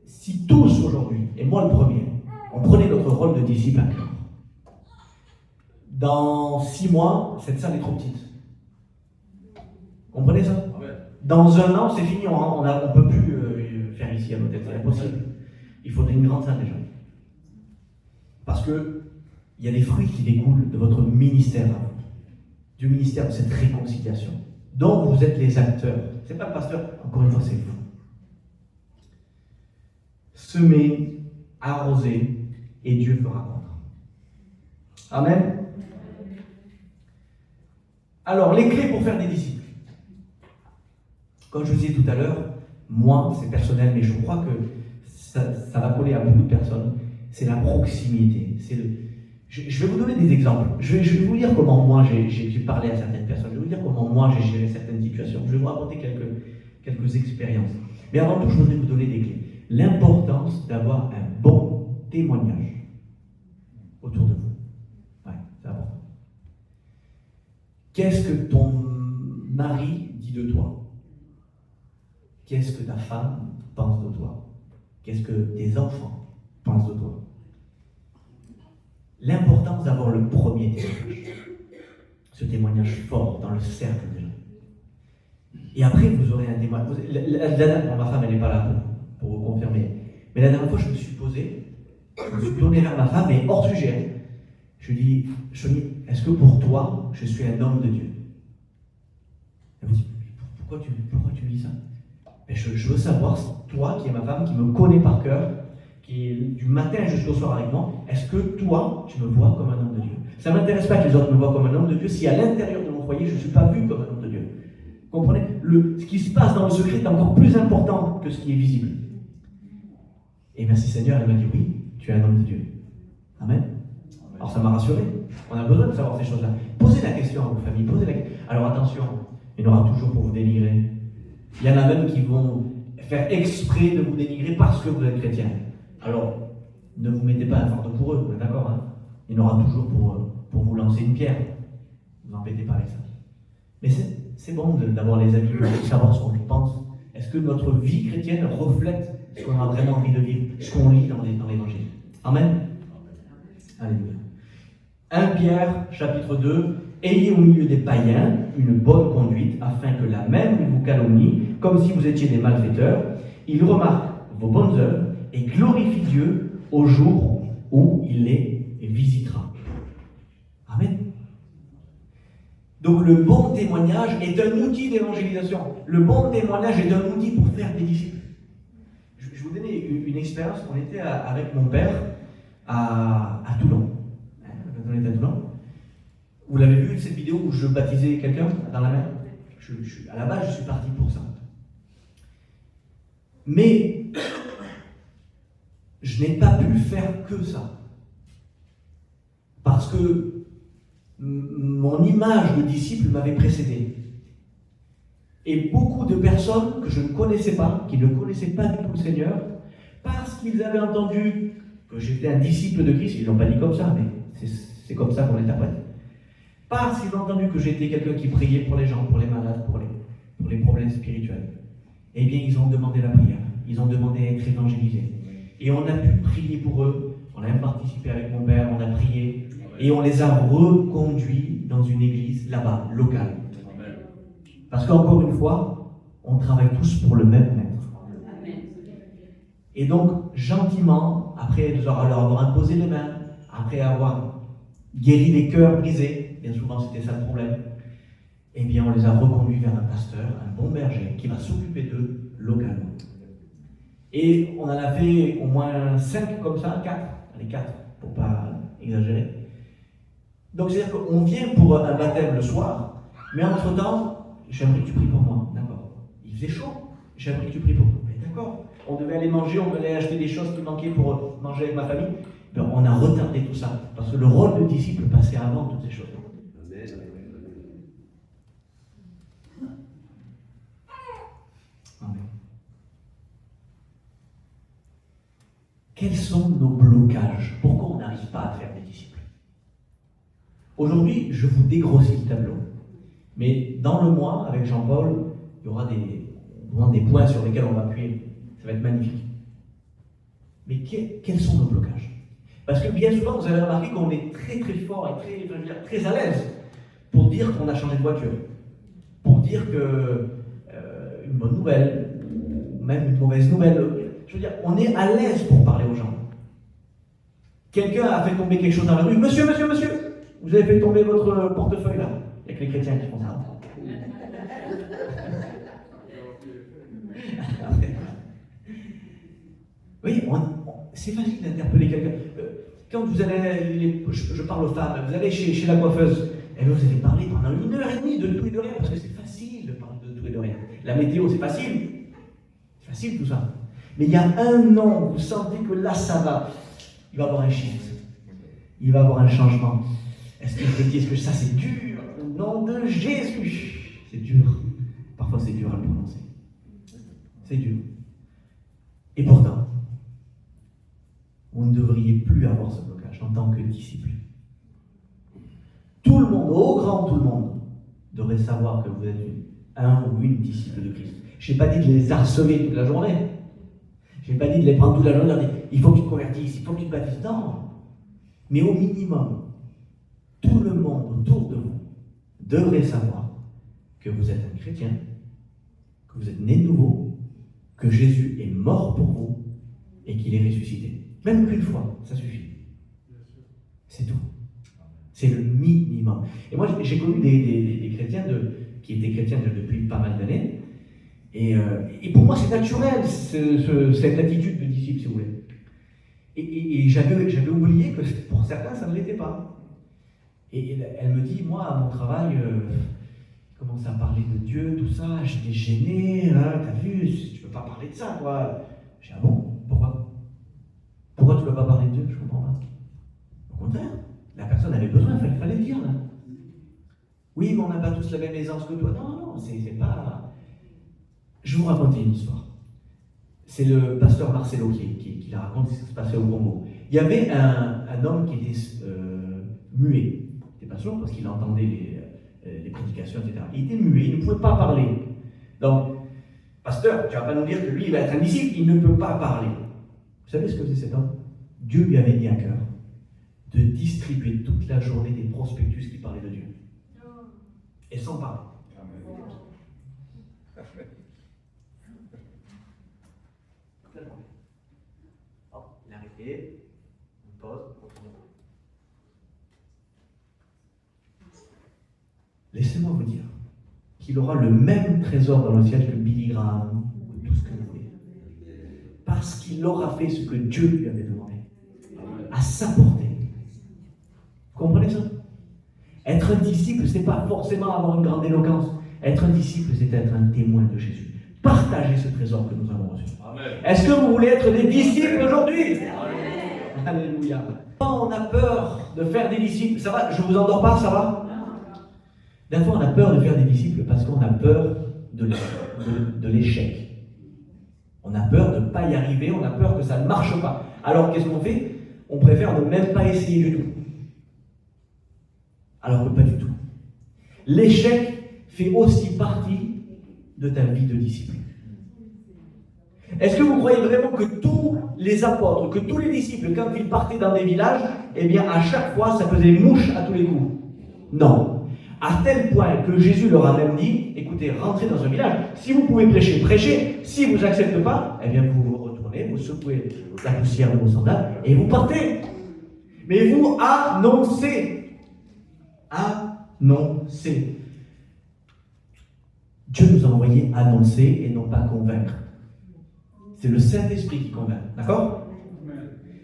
A: si tous aujourd'hui, et moi le premier, on prenait notre rôle de disciple à cœur, dans 6 mois, cette salle est trop petite. Comprenez ça? Dans un an, c'est fini, on ne peut plus faire ici à l'hôtel, c'est impossible. Il faudrait une grande salle déjà. Parce que il y a des fruits qui découlent de votre ministère, du ministère de cette réconciliation, dont vous êtes les acteurs. Ce n'est pas le pasteur, encore une fois, c'est vous. Semez, arrosez, et Dieu fera croître. Amen. Alors, les clés pour faire des disciples. Comme je vous disais tout à l'heure, moi, c'est personnel, mais je crois que ça va coller à beaucoup de personnes. C'est la proximité. Je vais vous donner des exemples. Je vais vous dire comment moi j'ai parlé à certaines personnes. Je vais vous dire comment moi j'ai géré certaines situations. Je vais vous raconter quelques expériences. Mais avant tout, je voudrais vous donner des clés. L'importance d'avoir un bon témoignage autour de vous. Ouais, c'est important. Qu'est-ce que ton mari dit de toi? Qu'est-ce que ta femme pense de toi? Qu'est-ce que tes enfants pensent de toi? L'importance d'avoir le premier témoignage. Ce témoignage fort dans le cercle des gens. Et après, vous aurez un témoignage. Ma femme, elle n'est pas là pour vous confirmer. Mais la dernière fois, je me suis posé, je me suis tourné vers ma femme, mais hors sujet. Je lui ai dit, Choni, est-ce que pour toi, je suis un homme de Dieu? Elle me dit, pourquoi tu me dis ça? Mais je veux savoir, toi qui es ma femme, qui me connais par cœur, qui est du matin jusqu'au soir avec moi, est-ce que toi, tu me vois comme un homme de Dieu? Ça ne m'intéresse pas que les autres me voient comme un homme de Dieu si à l'intérieur de mon foyer, je ne suis pas vu comme un homme de Dieu. Vous comprenez? Ce qui se passe dans le secret est encore plus important que ce qui est visible. Et merci Seigneur, elle m'a dit, oui, tu es un homme de Dieu. Amen. Alors ça m'a rassuré. On a besoin de savoir ces choses-là. Posez la question à vos familles. Alors attention, il y en aura toujours pour vous dénigrer. Il y en a même qui vont faire exprès de vous dénigrer parce que vous êtes chrétien. Alors, ne vous mettez pas un fardeau pour eux, vous êtes d'accord, hein? Il y en aura toujours pour vous lancer une pierre. Ne vous embêtez pas avec ça. Mais c'est bon d'avoir les avis, de savoir ce qu'on pense. Est-ce que notre vie chrétienne reflète ce qu'on a vraiment envie de vivre, ce qu'on lit dans l'Évangile? Amen. Alléluia. 1 Pierre, chapitre 2. Ayez au milieu des païens une bonne conduite, afin que la même vous calomnie, comme si vous étiez des malfaiteurs. Il remarque vos bonnes œuvres et glorifie Dieu au jour où il les visitera. Amen. Donc le bon témoignage est un outil d'évangélisation. Le bon témoignage est un outil pour faire des disciples. Je vais vous donner une expérience. On était avec mon père à Toulon. On était à Toulon. Vous l'avez vu, cette vidéo où je baptisais quelqu'un dans la mer? À la base, je suis parti pour ça. Mais je n'ai pas pu faire que ça. Parce que mon image de disciple m'avait précédé. Et beaucoup de personnes que je ne connaissais pas, qui ne connaissaient pas du tout le Seigneur, parce qu'ils avaient entendu que j'étais un disciple de Christ, ils ne l'ont pas dit comme ça, mais c'est comme ça qu'on l'interprète. Parce qu'ils ont entendu que j'étais quelqu'un qui priait pour les gens, pour les malades, pour les problèmes spirituels, eh bien ils ont demandé la prière, ils ont demandé à être évangélisés. Et on a pu prier pour eux, on a même participé avec mon père, on a prié, et on les a reconduits dans une église là-bas, locale. Parce qu'encore une fois, on travaille tous pour le même maître. Et donc, gentiment, après leur avoir imposé les mains, après avoir guéri les cœurs brisés, bien souvent c'était ça le problème, eh bien on les a reconduits vers un pasteur, un bon berger, qui va s'occuper d'eux localement. Et on en a fait au moins 5 comme ça, 4, allez 4, pour ne pas exagérer. Donc c'est-à-dire qu'on vient pour un baptême le soir, mais entre-temps, j'aimerais que tu pries pour moi, d'accord. Il faisait chaud, j'aimerais que tu pries pour moi, mais d'accord. On devait aller manger, on devait aller acheter des choses qui manquaient pour manger avec ma famille. Ben, on a retardé tout ça, parce que le rôle de disciple passait avant toutes ces choses. Amen. Quels sont nos blocages? Pourquoi on n'arrive pas à faire des disciples? Aujourd'hui, je vous dégrossis le tableau. Mais dans le mois, avec Jean-Paul, il y aura des points sur lesquels on va appuyer. Ça va être magnifique. Mais quels sont nos blocages? Parce que bien souvent, vous avez remarqué qu'on est très très fort et très à l'aise pour dire qu'on a changé de voiture. pour dire que une bonne nouvelle, ou même une mauvaise nouvelle. Je veux dire, on est à l'aise pour parler aux gens. Quelqu'un a fait tomber quelque chose dans la rue. Monsieur, vous avez fait tomber votre portefeuille là. Il n'y a que les chrétiens qui font ça. Oui, c'est facile d'interpeller quelqu'un. Quand vous allez, je parle aux femmes, vous allez chez la coiffeuse, et vous allez parler pendant 1h30 de tout et de rien, parce que c'est facile de parler de tout et de rien. La météo, c'est facile. C'est facile tout ça. Mais il y a un an, vous sentez que là, ça va. Il va y avoir un shift. Il va y avoir un changement. Est-ce que je peux dire que ça, c'est dur? Au nom de Jésus. C'est dur. Parfois, c'est dur à le prononcer. C'est dur. Et pourtant, vous ne devriez plus avoir ce blocage en tant que disciple. Tout le monde, au grand tout le monde, devrait savoir que vous êtes un ou une disciple de Christ. Je n'ai pas dit de les harceler toute la journée. Je n'ai pas dit de les prendre toute la journée et de dire il faut que tu te convertisses, il faut que tu te baptises. Non. Mais au minimum, tout le monde autour de vous devrait savoir que vous êtes un chrétien, que vous êtes né de nouveau, que Jésus est mort pour vous et qu'il est ressuscité. Même qu'une fois, ça suffit. C'est tout. C'est le minimum. Et moi, j'ai connu des chrétiens qui étaient chrétiens depuis pas mal d'années. Et pour moi, c'est naturel, cette attitude de disciple, si vous voulez. Et j'avais oublié que pour certains, ça ne l'était pas. Et elle me dit, moi, à mon travail, je commence à parler de Dieu, tout ça, j'étais gêné, hein, t'as vu, tu ne peux pas parler de ça, quoi. J'ai dit, ah bon, pourquoi? Pourquoi tu ne peux pas parler de Dieu? Je ne comprends pas. Au contraire, la personne avait besoin, il fallait le dire, là. Oui, mais on n'a pas tous la même aisance que toi. Non, c'est pas... Je vais vous raconter une histoire. C'est le pasteur Marcelo qui la raconte ce qui se passait au Congo. Il y avait un homme qui était muet. Il n'était pas sourd parce qu'il entendait les prédications, etc. Il était muet, il ne pouvait pas parler. Donc, pasteur, tu ne vas pas nous dire que lui, il va être un disciple, il ne peut pas parler. Vous savez ce que faisait cet homme? Dieu lui avait mis à cœur de distribuer toute la journée des prospectus qui parlaient de Dieu. Et sans parler. Il a arrêté, une pause, on continue. Laissez-moi vous dire qu'il aura le même trésor dans le ciel que Billy Graham ou tout ce que vous voulez. Parce qu'il aura fait ce que Dieu lui avait demandé. À sa portée. Vous comprenez ça? Être un disciple, ce n'est pas forcément avoir une grande éloquence. Être un disciple, c'est être un témoin de Jésus. Partagez ce trésor que nous avons reçu. Est-ce que vous voulez être des disciples aujourd'hui? Alléluia. Quand on a peur de faire des disciples, ça va? Je ne vous endors pas, ça va? Des fois, on a peur de faire des disciples parce qu'on a peur de l'échec. On a peur de ne pas y arriver, on a peur que ça ne marche pas. Alors, qu'est-ce qu'on fait? On préfère ne même pas essayer du tout. Alors que pas du tout. L'échec fait aussi partie de ta vie de discipline. Est-ce que vous croyez vraiment que tous les apôtres, que tous les disciples, quand ils partaient dans des villages, eh bien, à chaque fois, ça faisait mouche à tous les coups? Non. À tel point que Jésus leur a même dit, écoutez, rentrez dans un village, si vous pouvez prêcher, prêchez, si vous n'acceptez pas, eh bien, vous vous retournez, vous secouez la poussière de vos sandales et vous partez. Mais vous annoncez. Annoncer. Dieu nous a envoyé annoncer et non pas convaincre. C'est le Saint-Esprit qui convainc, d'accord?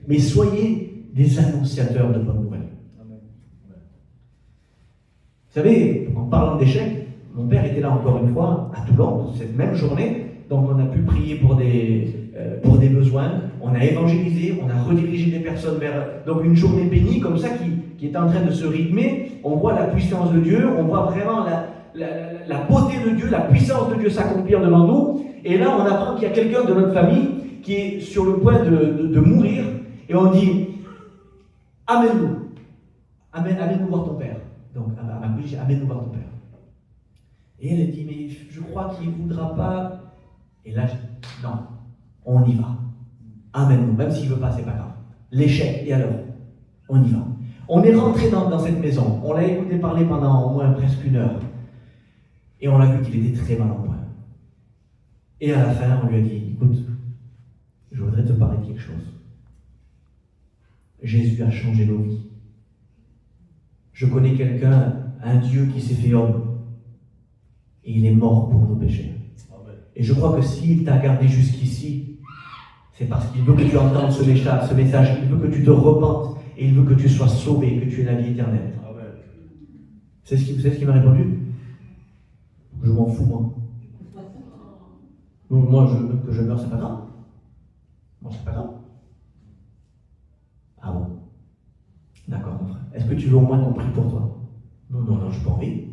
A: Mais soyez des annonciateurs de bonnes nouvelles. Vous savez, en parlant d'échecs, mon père était là encore une fois, à Toulon, cette même journée, donc on a pu prier pour des besoins, on a évangélisé, on a redirigé des personnes vers donc une journée bénie comme ça qui est en train de se rythmer. On voit la puissance de Dieu, on voit vraiment la beauté de Dieu, la puissance de Dieu s'accomplir devant nous. Et là, on apprend qu'il y a quelqu'un de notre famille qui est sur le point de mourir, et on dit amène-nous, amène-nous voir ton père. Donc, à ma bouche, amène-nous voir ton père. Et elle dit, mais je crois qu'il ne voudra pas. Et là, je dis, non, on y va. Amène-nous, même s'il ne veut pas, c'est pas grave. L'échec, et alors? On y va. On est rentré dans cette maison, on l'a écouté parler pendant au moins presque 1 heure. Et on l'a vu qu'il était très mal en point. Et à la fin, on lui a dit, écoute, je voudrais te parler de quelque chose. Jésus a changé nos vies. Je connais quelqu'un, un Dieu qui s'est fait homme. Et il est mort pour nos péchés. Et je crois que s'il t'a gardé jusqu'ici, c'est parce qu'il veut que tu entendes ce message. Il veut que tu te repentes. Et il veut que tu sois sauvé, que tu aies la vie éternelle. C'est ce qu'il m'a répondu. Je m'en fous, moi. Donc, moi, que je meure, c'est pas grave. Moi, c'est pas grave. Ah bon? D'accord, mon frère. Est-ce que tu veux au moins qu'on prie pour toi? Non, je n'ai pas envie.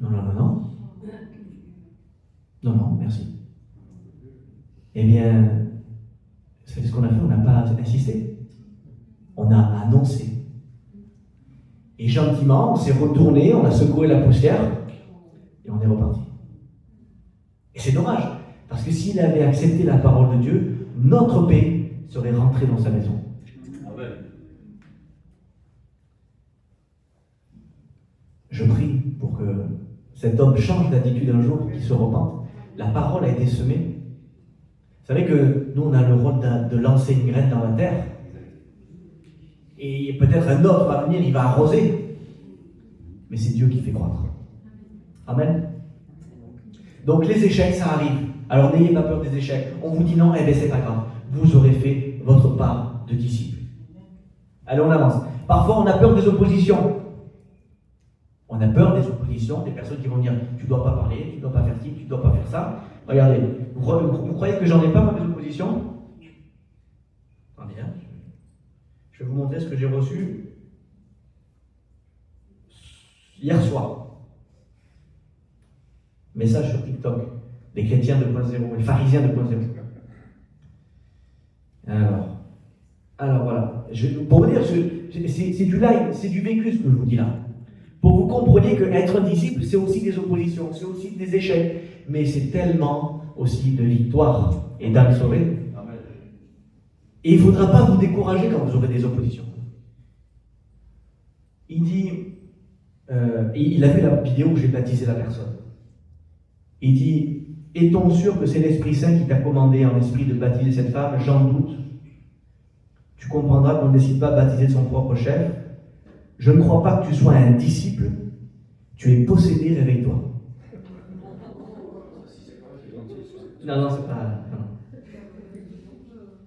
A: Non. Non, merci. Eh bien, vous savez ce qu'on a fait? On n'a pas insisté. On a annoncé. Et gentiment, on s'est retourné, on a secoué la poussière, et on est reparti. Et c'est dommage, parce que s'il avait accepté la parole de Dieu, notre paix serait rentrée dans sa maison. Amen. Je prie pour que cet homme change d'attitude un jour, qu'il se repente. La parole a été semée. Vous savez que nous, on a le rôle de lancer une graine dans la terre. Et peut-être un autre va venir, il va arroser. Mais c'est Dieu qui fait croître. Amen. Donc les échecs, ça arrive. Alors n'ayez pas peur des échecs. On vous dit non, eh bien c'est pas grave. Vous aurez fait votre part de disciple. Allez, on avance. Parfois, on a peur des oppositions. On a peur des oppositions, des personnes qui vont dire tu ne dois pas parler, tu ne dois pas faire ci, tu ne dois pas faire ça. Regardez, vous croyez que j'en ai pas, moi, des oppositions? Attendez, hein. Je vais vous montrer ce que j'ai reçu hier soir. Message sur TikTok. Les chrétiens 2.0, les pharisiens 2.0. Alors voilà. Pour vous dire, c'est du live, c'est du vécu ce que je vous dis là. Pour que vous compreniez qu'être un disciple, c'est aussi des oppositions, c'est aussi des échecs, mais c'est tellement aussi de victoire et d'âme sauvée. Et il ne faudra pas vous décourager quand vous aurez des oppositions. Il dit, il a vu la vidéo où j'ai baptisé la personne. Il dit, est-on sûr que c'est l'Esprit Saint qui t'a commandé en esprit de baptiser cette femme? J'en doute. Tu comprendras qu'on ne décide pas de baptiser son propre chef. Je ne crois pas que tu sois un disciple. Tu es possédé, réveille-toi. Non, c'est pas... Non.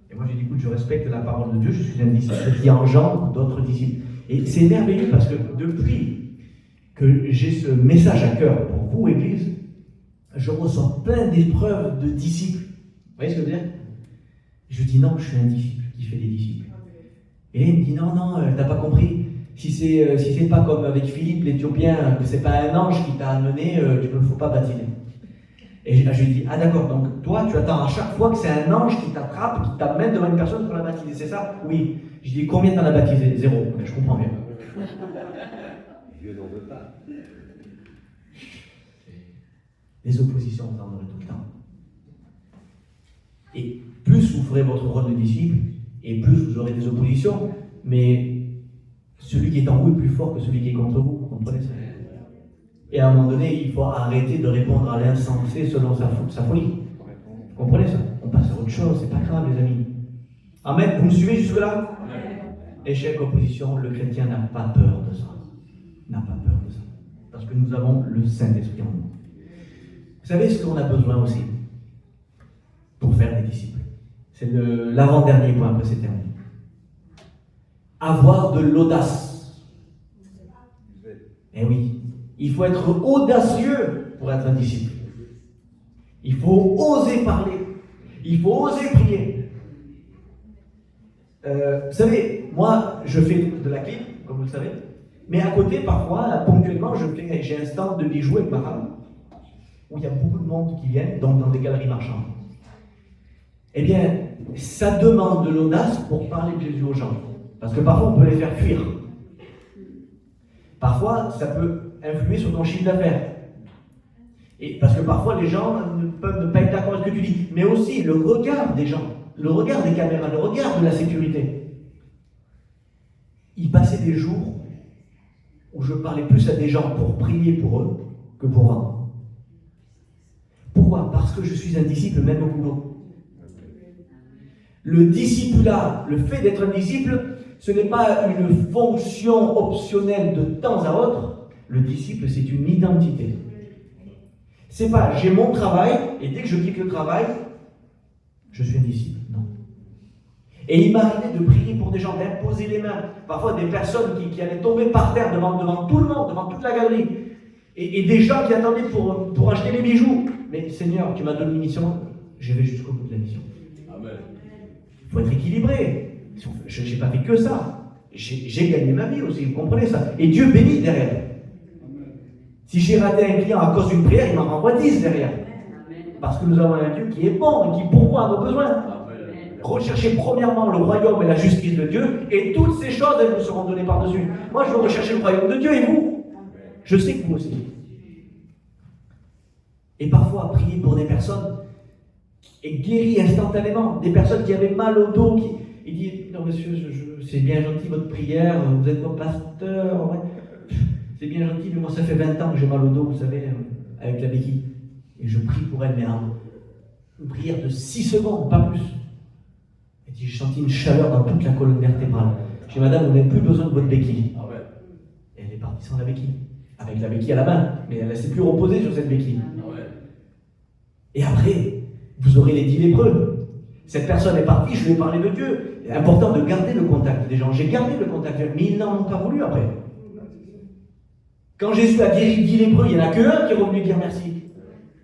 A: Et moi j'ai dit, écoute, je respecte la parole de Dieu, je suis un disciple qui engendre d'autres disciples. Et c'est merveilleux parce que depuis que j'ai ce message à cœur pour vous, Église, je ressens plein d'épreuves de disciples. Vous voyez ce que je veux dire? Je dis non, je suis un disciple qui fait des disciples. Et il me dit non, t'as pas compris. Si c'est pas comme avec Philippe l'Éthiopien, que c'est pas un ange qui t'a amené, tu ne le faut pas baptiser. Et je lui dis, ah d'accord, donc toi tu attends à chaque fois que c'est un ange qui t'attrape, qui t'amène devant une personne pour la baptiser, c'est ça? Oui. Je dis, combien t'en as baptisé? 0. Mais je comprends bien.
B: Dieu n'en veut pas.
A: Les oppositions, vous en aurez tout le temps. Et plus vous ferez votre rôle de disciple, et plus vous aurez des oppositions, mais celui qui est en vous est plus fort que celui qui est contre vous, vous comprenez ça? Et à un moment donné, il faut arrêter de répondre à l'insensé selon sa folie. Vous comprenez ça? On passe à autre chose, c'est pas grave les amis. Amen, vous me suivez jusque-là? Échec, opposition, le chrétien n'a pas peur de ça. N'a pas peur de ça. Parce que nous avons le Saint-Esprit en nous. Vous savez ce qu'on a besoin aussi pour faire des disciples? C'est l'avant-dernier point, après c'est terminé. Avoir de l'audace. Eh oui, il faut être audacieux pour être un disciple. Il faut oser parler. Il faut oser prier. Vous savez, moi, je fais de la clip, comme vous le savez, mais à côté, parfois, ponctuellement, j'ai un stand de bijoux avec ma femme, où il y a beaucoup de monde qui viennent, donc dans des galeries marchandes. Eh bien, ça demande de l'audace pour parler de Jésus aux gens. Parce que parfois, on peut les faire fuir. Parfois, ça peut influer sur ton chiffre d'affaires. Et parce que parfois, les gens peuvent ne pas être d'accord avec ce que tu dis. Mais aussi, le regard des gens, le regard des caméras, le regard de la sécurité. Il passait des jours où je parlais plus à des gens pour prier pour eux que pour vendre. Pourquoi? Parce que je suis un disciple même au boulot. Le discipulat, le fait d'être un disciple, ce n'est pas une fonction optionnelle de temps à autre. Le disciple, c'est une identité. C'est pas j'ai mon travail et dès que je quitte le travail, je suis un disciple. Non. Et il m'arrivait de prier pour des gens, d'imposer les mains. Parfois des personnes qui allaient tomber par terre devant tout le monde, devant toute la galerie. Et des gens qui attendaient pour acheter les bijoux. Mais Seigneur, tu m'as donné une mission, je vais jusqu'au bout de la mission.
B: Amen.
A: Il faut être équilibré. Je n'ai pas fait que ça. J'ai gagné ma vie aussi, vous comprenez ça. Et Dieu bénit derrière. Si j'ai raté un client à cause d'une prière, il m'en renvoie 10 derrière. Parce que nous avons un Dieu qui est bon et qui pourvoit à nos besoins. Recherchez premièrement le royaume et la justice de Dieu, et toutes ces choses, elles vous seront données par-dessus. Moi, je veux rechercher le royaume de Dieu, et vous? Je sais que vous aussi. Et parfois, prier pour des personnes et guérir instantanément, des personnes qui avaient mal au dos, il dit, non monsieur, c'est bien gentil votre prière, vous êtes mon pasteur, ouais. C'est bien gentil, mais moi ça fait 20 ans que j'ai mal au dos, vous savez, avec la béquille. Et je prie pour elle, mais une prière de 6 secondes, pas plus. Et j'ai senti une chaleur dans toute la colonne vertébrale. J'ai dit, madame, vous n'avez plus besoin de votre béquille. Et elle est partie sans la béquille. Avec la béquille à la main, mais elle ne s'est plus reposée sur cette béquille. Et après, vous aurez les 10 lépreux. Cette personne est partie, je lui ai parlé de Dieu. C'est important de garder le contact des gens. J'ai gardé le contact, mais ils n'en ont pas voulu après. Quand Jésus a guéri 10 lépreux, il n'y en a qu'un qui est revenu dire merci.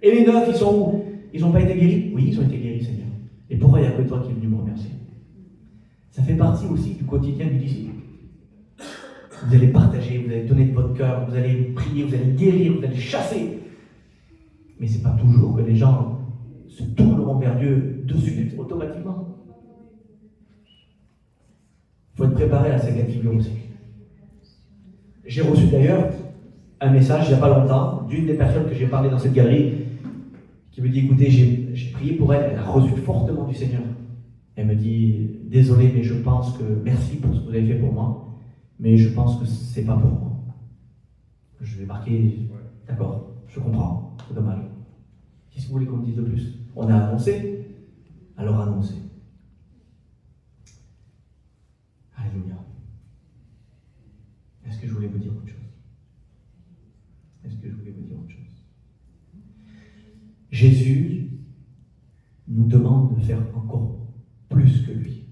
A: Et les 9, ils sont où? Ils n'ont pas été guéris? Oui, ils ont été guéris, Seigneur. Et pourquoi il n'y a que toi qui es venu me remercier? Ça fait partie aussi du quotidien du disciple. Vous allez partager, vous allez donner de votre cœur, vous allez prier, vous allez guérir, vous allez chasser. Mais ce n'est pas toujours que les gens se tourneront vers Dieu de suite, automatiquement. Il faut être préparé à ces cas de figure aussi. J'ai reçu d'ailleurs un message il n'y a pas longtemps d'une des personnes que j'ai parlé dans cette galerie qui me dit, écoutez, j'ai prié pour elle, elle a reçu fortement du Seigneur. Elle me dit, désolé, mais je pense que, merci pour ce que vous avez fait pour moi, mais je pense que c'est pas pour moi. Je vais marquer, d'accord, je comprends, c'est dommage. Qu'est-ce que vous voulez qu'on me dise de plus? On a annoncé, alors annoncez. Alléluia. Est-ce que je voulais vous dire autre chose? Jésus nous demande de faire encore plus que lui.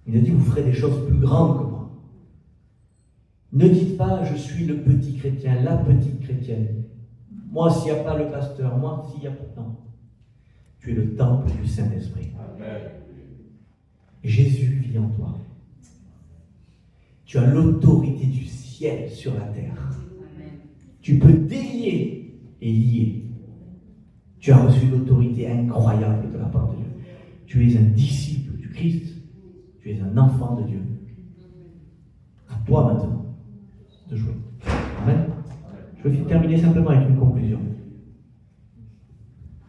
A: Il a dit, vous ferez des choses plus grandes que moi. Ne dites pas, je suis le petit chrétien, la petite chrétienne. Moi, s'il n'y a pas le pasteur, moi, s'il n'y a pas... Non. Tu es le temple du Saint-Esprit. Amen. Jésus vit en toi. Tu as l'autorité du ciel sur la terre. Amen. Tu peux délier et lier. Tu as reçu l'autorité incroyable de la part de Dieu. Tu es un disciple du Christ. Tu es un enfant de Dieu. À toi maintenant de jouer. Amen. Je vais terminer simplement avec une conclusion.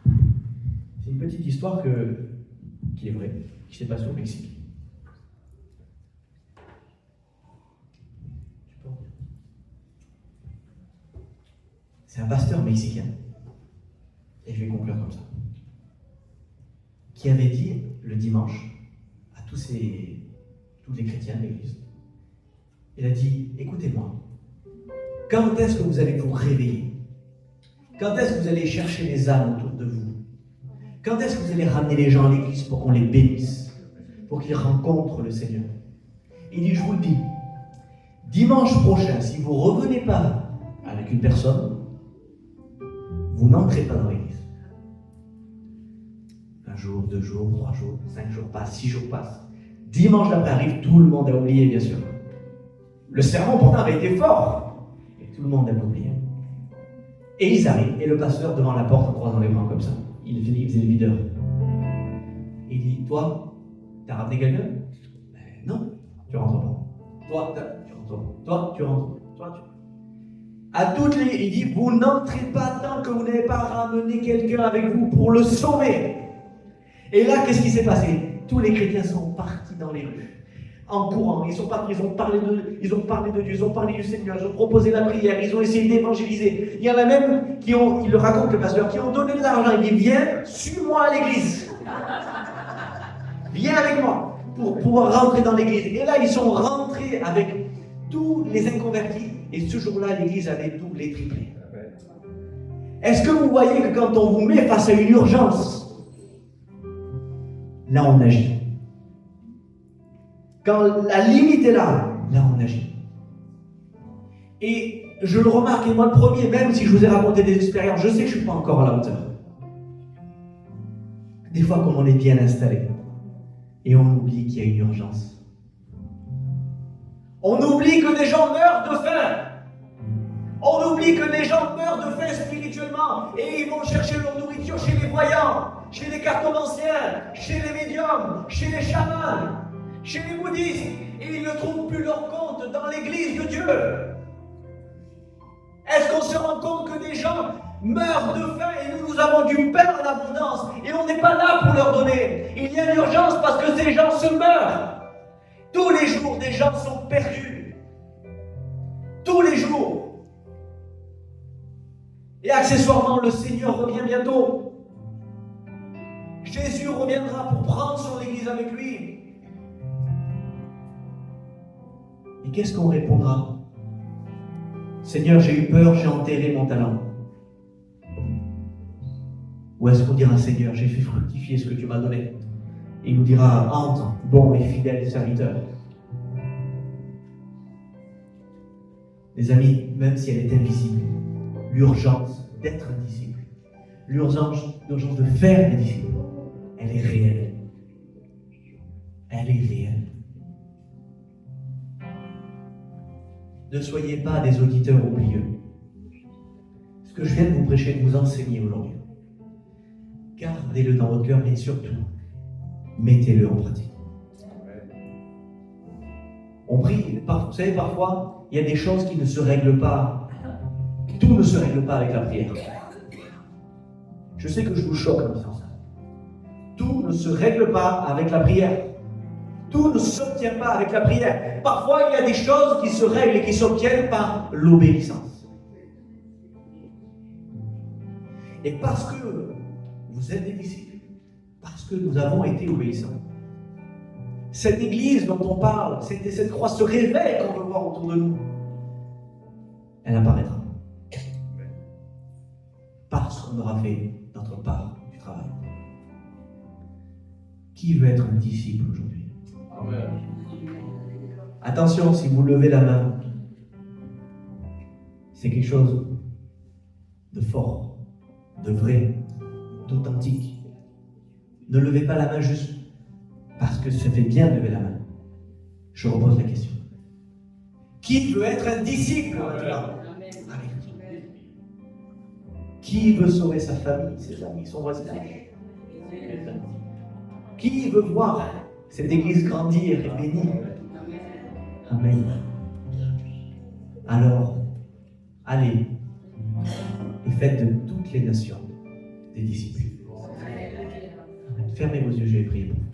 A: C'est une petite histoire qui est vraie, qui s'est passée au Mexique. C'est un pasteur mexicain, et je vais conclure comme ça, qui avait dit le dimanche à tous les chrétiens de l'église, il a dit, écoutez-moi, quand est-ce que vous allez vous réveiller? Quand est-ce que vous allez chercher les âmes autour de vous? Quand est-ce que vous allez ramener les gens à l'église pour qu'on les bénisse, pour qu'ils rencontrent le Seigneur? Il dit, je vous le dis, dimanche prochain, si vous ne revenez pas avec une personne, vous n'entrez pas dans l'église. 1 jour, 2 jours, 3 jours, 5 jours passent, 6 jours passent. Dimanche d'après arrive, tout le monde a oublié, bien sûr. Le sermon pourtant avait été fort, et tout le monde a oublié. Et ils arrivent, et le pasteur devant la porte en croisant les bras comme ça. Il faisait le videur. Il dit, toi, t'as ramené quelqu'un? Non, tu rentres pas. Toi, tu rentres pas. Toi, tu rentres. Toi, tu... À toutes les... Il dit, vous n'entrez pas tant que vous n'avez pas ramené quelqu'un avec vous pour le sauver. Et là, qu'est-ce qui s'est passé? Tous les chrétiens sont partis dans les rues. en courant. Ils sont partis, ils ont parlé de Dieu, ils ont parlé du Seigneur, ils ont proposé la prière, ils ont essayé d'évangéliser. Il y en a même qui ont, il le raconte le pasteur, qui ont donné de l'argent. Il dit, viens, suis-moi à l'église. Viens avec moi pour pouvoir rentrer dans l'église. Et là, ils sont rentrés avec tous les inconvertis. Et ce jour-là, l'église avait doublé, triplé. Est-ce que vous voyez que quand on vous met face à une urgence, là on agit. Quand la limite est là, là on agit. Et je le remarque, et moi le premier, même si je vous ai raconté des expériences, je sais que je ne suis pas encore à la hauteur. Des fois, comme on est bien installé, et on oublie qu'il y a une urgence. On oublie que des gens meurent de faim. On oublie que des gens meurent de faim spirituellement et ils vont chercher leur nourriture chez les voyants, chez les cartomanciens, chez les médiums, chez les chamans, chez les bouddhistes, et ils ne trouvent plus leur compte dans l'église de Dieu. Est-ce qu'on se rend compte que des gens meurent de faim et nous avons du pain en abondance et on n'est pas là pour leur donner? Il y a une urgence parce que ces gens se meurent. Tous les jours, des gens sont perdus. Tous les jours. Et accessoirement, le Seigneur revient bientôt. Jésus reviendra pour prendre son Église avec lui. Et qu'est-ce qu'on répondra? Seigneur, j'ai eu peur, j'ai enterré mon talent. Ou est-ce qu'on dira, Seigneur, j'ai fait fructifier ce que tu m'as donné? Et il nous dira, entre, bon et fidèle serviteur. Les amis, même si elle est invisible, l'urgence d'être un disciple, l'urgence de faire des disciples, elle est réelle. Elle est réelle. Ne soyez pas des auditeurs oublieux. Ce que je viens de vous prêcher, de vous enseigner aujourd'hui, gardez-le dans votre cœur et surtout, mettez-le en pratique. On prie, vous savez, parfois, il y a des choses qui ne se règlent pas. Tout ne se règle pas avec la prière. Je sais que je vous choque en disant ça. Tout ne se règle pas avec la prière. Tout ne s'obtient pas avec la prière. Parfois, il y a des choses qui se règlent et qui s'obtiennent par l'obéissance. Et parce que vous êtes des disciples, parce que nous avons été obéissants, cette église dont on parle, cette croix, ce réveil qu'on veut voir autour de nous, elle apparaîtra. Parce qu'on aura fait notre part du travail. Qui veut être un disciple aujourd'hui? Amen. Attention, si vous levez la main, c'est quelque chose de fort, de vrai, d'authentique. Ne levez pas la main juste parce que ça fait bien de lever la main. Je repose la question. Qui veut être un disciple maintenant? Qui veut sauver sa famille, ses amis, son voisinage? Qui veut voir cette église grandir et bénir? Amen. Alors, allez et faites de toutes les nations des disciples. Fermez vos yeux, je vais prier pour vous.